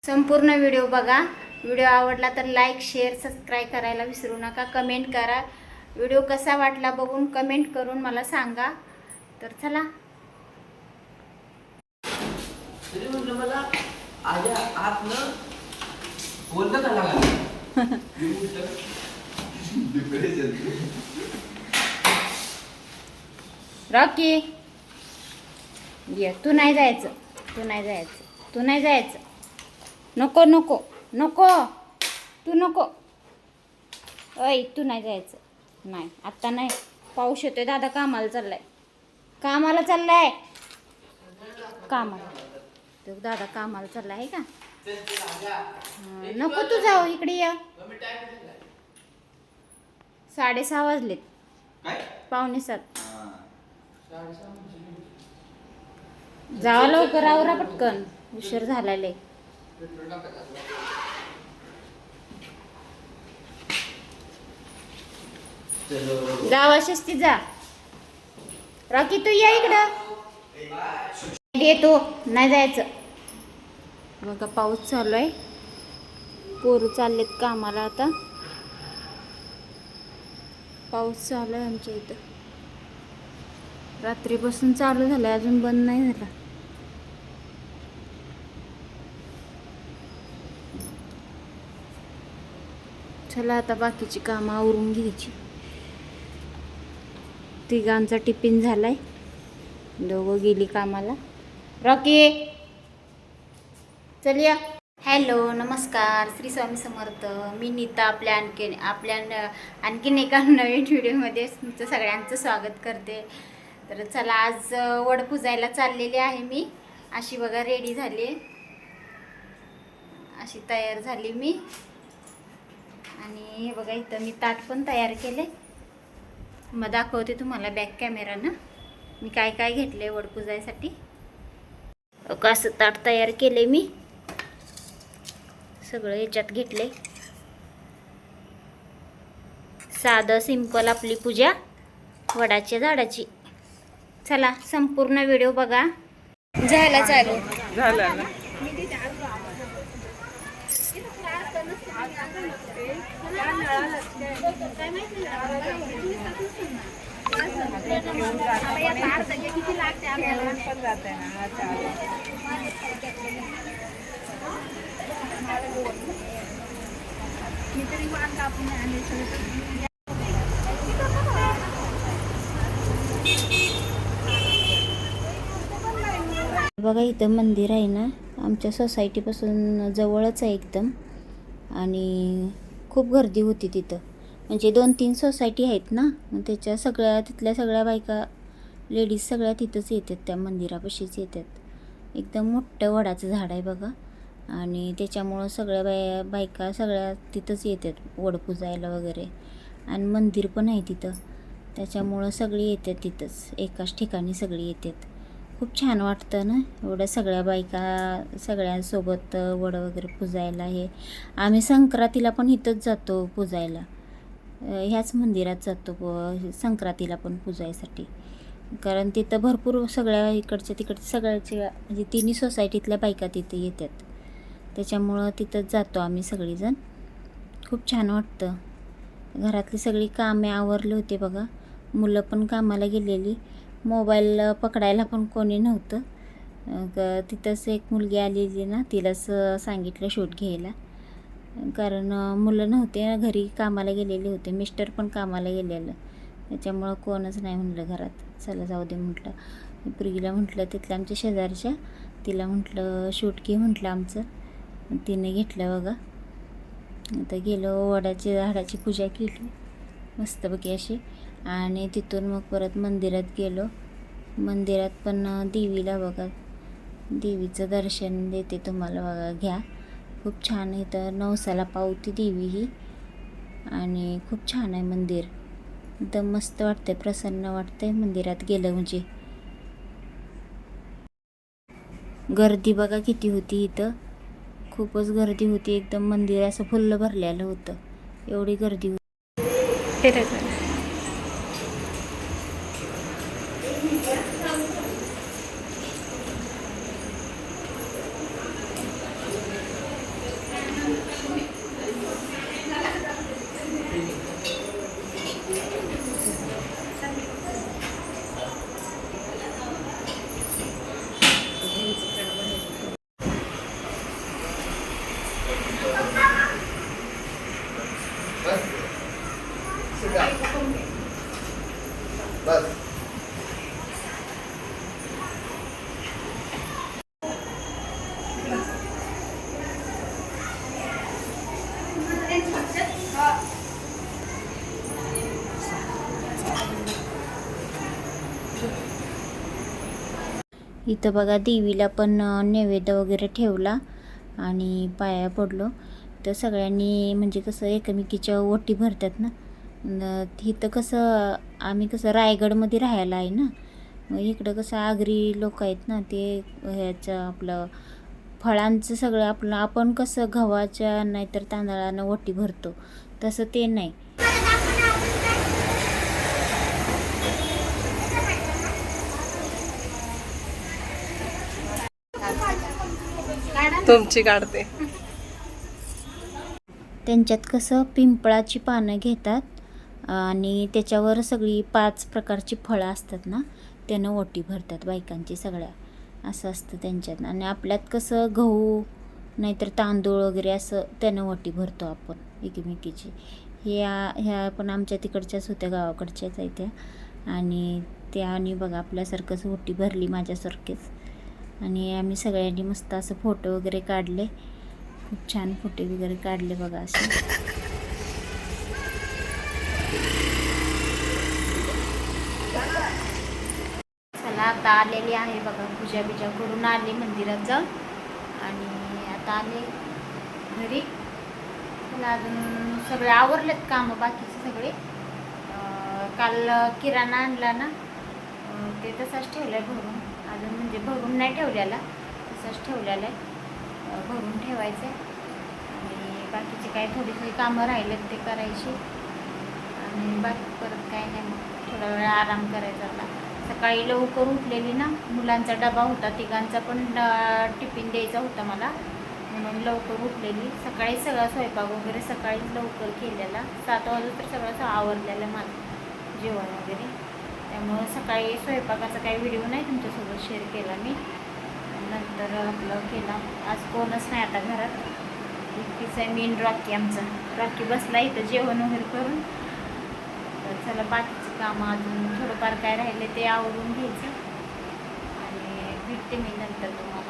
संपूर्ण व्हिडिओ बघा। व्हिडिओ आवडला तर लाईक शेअर सबस्क्राईब करायला विसरू नका। कमेंट करा, व्हिडिओ कसा वाटला बघून कमेंट करून मला सांगा। तर चला तरी म्हटलं मला आजा आत न बोललं का लागलं रॉकी ये, तू नाही जायचं, तू नाही जायचं, तू नाही जायचं, नको नको नको, तू नको, ऐ तू नाही जायचं, नाही आत्ता नाही, पाऊस येतोय, दादा कामाला चाललाय, कामाला चाललाय, कामाला, तो दादा कामाला चाललाय आहे का? नको तू जाऊ, इकडे ये, 6:30 वाजलेत, 6:45. जावा लवकर, आवरा पटकन, उशीर झालाय. जावा शिस्ती जा. रॉकी तू या इकडं, येतो, नाही जायचं. बघा पाऊस चालू आहे, पोरं चाललेत कामाला. आता पाऊस चालू आहे आमच्या इथं, रात्रीपासून चालू झालाय, अजून बंद नाही झाला. चला आता बाकीची कामं आवरून घ्यायची. तिघांचा टिफिन झालाय, दोघं गेली कामाला. रॉकी चल या. हॅलो नमस्कार, श्री स्वामी समर्थ. मी नीता आपल्या आणखीन एका नवीन व्हिडिओमध्ये तुमचं सगळ्यांचं स्वागत करते. तर चला आज वड पुजायला चाललेली आहे मी. अशी बघा रेडी झाली, अशी तयार झाली मी. आणि हे बघा इथं मी ताट पण तयार केले, मग दाखवते तुम्हाला बॅक कॅमेरानं मी काय काय घेतले वड पुजायसाठी. असं ताट तयार केले मी, सगळं याच्यात घेतले. साधं सिंपल आपली पूजा वडाच्या झाडाची. चला संपूर्ण व्हिडिओ बघा. झाला चालू, झालं ना. बघा इथं मंदिर आहे ना, आमच्या सोसायटीपासून जवळच आहे एकदम. आणि खूप गर्दी होती तिथं, म्हणजे 2-3 सोसायटी आहेत ना, मग त्याच्या तिथल्या सगळ्या बायका लेडीज सगळ्या तिथंच येतात, त्या मंदिरापाशीच येतात. एकदम मोठं वडाचं झाड आहे बघा, आणि त्याच्यामुळं सगळ्या बायका सगळ्या तिथंच येतात वड पुजायला वगैरे. आणि मंदिर पण आहे तिथं, त्याच्यामुळं सगळी येतात तिथंच, एकाच ठिकाणी सगळी येतात. खूप छान वाटतं ना, एवढ्या सगळ्या बायका सगळ्यांसोबत वड वगैरे पुजायला. हे आम्ही संक्रांतीला पण इथंच जातो पुजायला, ह्याच मंदिरात जातो संक्रांतीला पण पुजायसाठी. कारण तिथं भरपूर सगळ्या इकडच्या तिकडच्या सगळ्याच्या म्हणजे 3 सोसायटीतल्या बायका तिथे येतात, त्याच्यामुळं तिथंच जातो आम्ही सगळीजण. खूप छान वाटतं. घरातली सगळी कामे आवरली होती बघा, मुलं पण कामाला गेलेली, मोबाईल पकडायला पण कोणी नव्हतं. तिथंच एक मुलगी आलेली ना, तिलाच सांगितलं शूट घ्यायला, कारण मुलं नव्हते ना घरी, कामाला गेलेले होते, मिस्टर पण कामाला गेलेलं, त्याच्यामुळं कोणच नाही म्हणलं घरात. चला जाऊ दे म्हटलं. पुरगीला म्हटलं तिथल्या आमच्या शेजारच्या, तिला म्हटलं शूट घे म्हटलं आमचं, तिने घेतलं बघा. आता गेलो, वडाच्या झाडाची पूजा केली मस्तपैकी अशी. आणि तिथून मग परत मंदिरात गेलो. मंदिरात पण देवीला बघा, देवीचं दर्शन देते तुम्हाला बघा, घ्या. खूप छान आहे, तर नवसाला पावती देवी ही, आणि खूप छान आहे मंदिर, एकदम मस्त वाटते, प्रसन्न वाटते मंदिरात गेलं म्हणजे. गर्दी बघा किती होती इथं, खूपच गर्दी होती, एकदम मंदिर असं फुल्ल भरलेलं होतं, एवढी गर्दी होती. बस शिका. बस. इथं बघा देवीला पण नैवेद्य वगैरे ठेवला आणि पाया पडलो. तर सगळ्यांनी म्हणजे कसं एकमेकीच्या ओटी भरतात ना. इथं कसं आम्ही कसं रायगडमध्ये राहायला आहे ना, मग इकडं कसं आगरी लोक आहेत ना, ते ह्याचं आपलं फळांचं सगळं आपलं आपण कसं गव्हाच्या नाहीतर तांदळानं ओटी भरतो तसं ते नाही. तुमची काढते. त्यांच्यात कसं पिंपळाची पानं घेतात आणि त्याच्यावर सगळी 5 प्रकारची फळं असतात ना, त्यानं ओटी भरतात बायकांची सगळ्या, असं असतं त्यांच्यात. आणि आपल्यात कसं गहू नाहीतर तांदूळ वगैरे असं त्यानं ओटी भरतो आपण एकमेकीची. ह्या पण आमच्या तिकडच्याच होत्या, गावाकडच्याच आहेत त्या. आणि त्याने बघा आपल्यासारखंच ओटी भरली माझ्यासारखेच. आणि आम्ही सगळ्यांनी मस्त असं फोटो वगैरे काढले, खूप छान फोटो वगैरे काढले बघा असे. चला आता आलेली आहे बघा, पूजा बिजा करून आले मंदिरात जाऊन आणि आता आले घरी. मला अजून सगळे आवरलेत कामं बाकीचे सगळे. काल किराणा आणला ना, ते तसाच ठेवला आहे भरून. अजून म्हणजे भरून नाही ठेवलेला, तसाच ठेवलेला आहे. भरून ठेवायचं आहे आणि बाकीचे काही थोडीशी कामं राहिलेत ते करायची. आणि बाकी परत काय नाही, मग थोडा वेळ आराम करायचा आता. सकाळी लवकर उठलेली ना, मुलांचा डबा होता, तिघांचा पण टिफिन द्यायचा होता मला, म्हणून लवकर उठलेली. सकाळी सगळा स्वयंपाक वगैरे सकाळीच लवकर केलेला. 7 वाजता तर सगळं आवरलेलं माझं जेवण वगैरे. त्यामुळं सकाळी स्वयंपाकाचा काही व्हिडिओ नाही तुमच्यासोबत शेअर केला मी. नंतर आपलं केला. आज कोणच नाही आता घरात, एकटीच आहे मी आणि रॉकी. आमचा रॉकी बसला इथं जेवण वगैरे करून. तर चला बाकीची कामं अजून थोडंफार काय राहिले ते आवरून घ्यायचं आणि भेटते मी नंतर तुम्हाला.